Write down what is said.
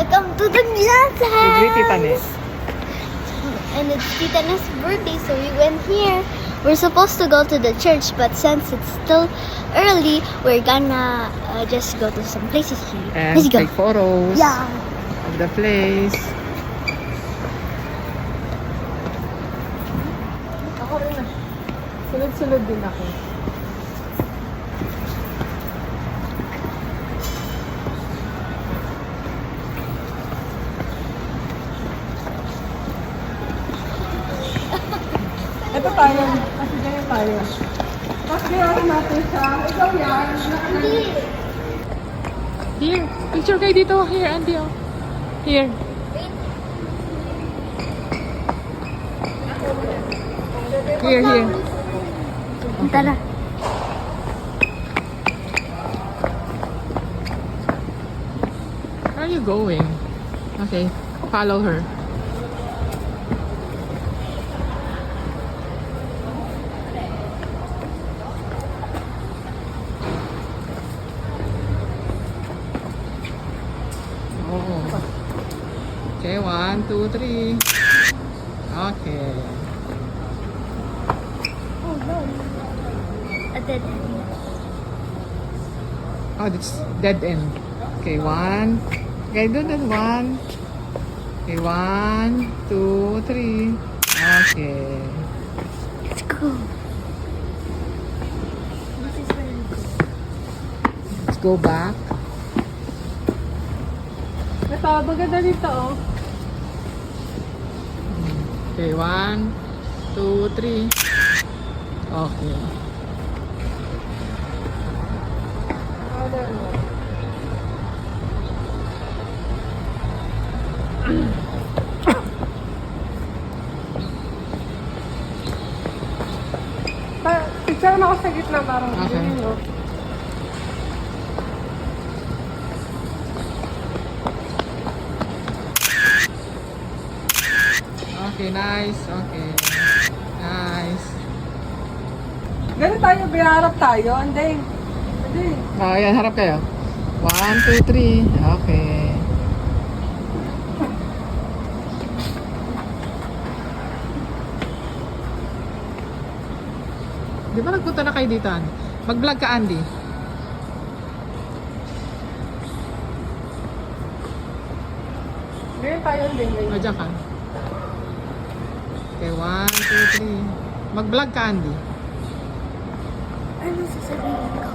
Welcome to the Glass We greet Tita Ne. House! And it's Tita Ne's birthday, so we went here. We're supposed to go to the church, but since it's still early, we're gonna just go to some places here. And Let's go. take photos Yeah. of the place. Ako rin na. Sunod-sunod din ako. Ito tayo. Kasi ganyan tayo. Tapos ginawa natin siya. Ikaw yan. Here. Picture kayo dito. Here, Andy. Oh. Here. Here. Tara. Where are you going? Okay. Follow her. Oh. Okay, 1, 2, 3. Okay. A dead end. Oh, it's dead end. Okay, 1. Okay, do that 1. Okay, 1, 2, 3. Okay. Let's go. This is where we go. Let's go back. Ito, maganda dito oh. Okay, 1, 2, 3. Okay. Picture na ako sa gitna parang Okay. ganyan, oh. Okay, nice. Okay. Nice. Ganun tayo, biharap tayo. Hindi. Hindi. Oh, yan, harap kayo. 1, 2, 3. Okay. Di ba nagpunta na kayo dito, Andy? Mag-vlog ka, Andy. Ganyan tayo, hindi. O, dyan ka. Okay, 1, 2, 3. Mag-vlog ka, Andy. Ano sasabihin ko?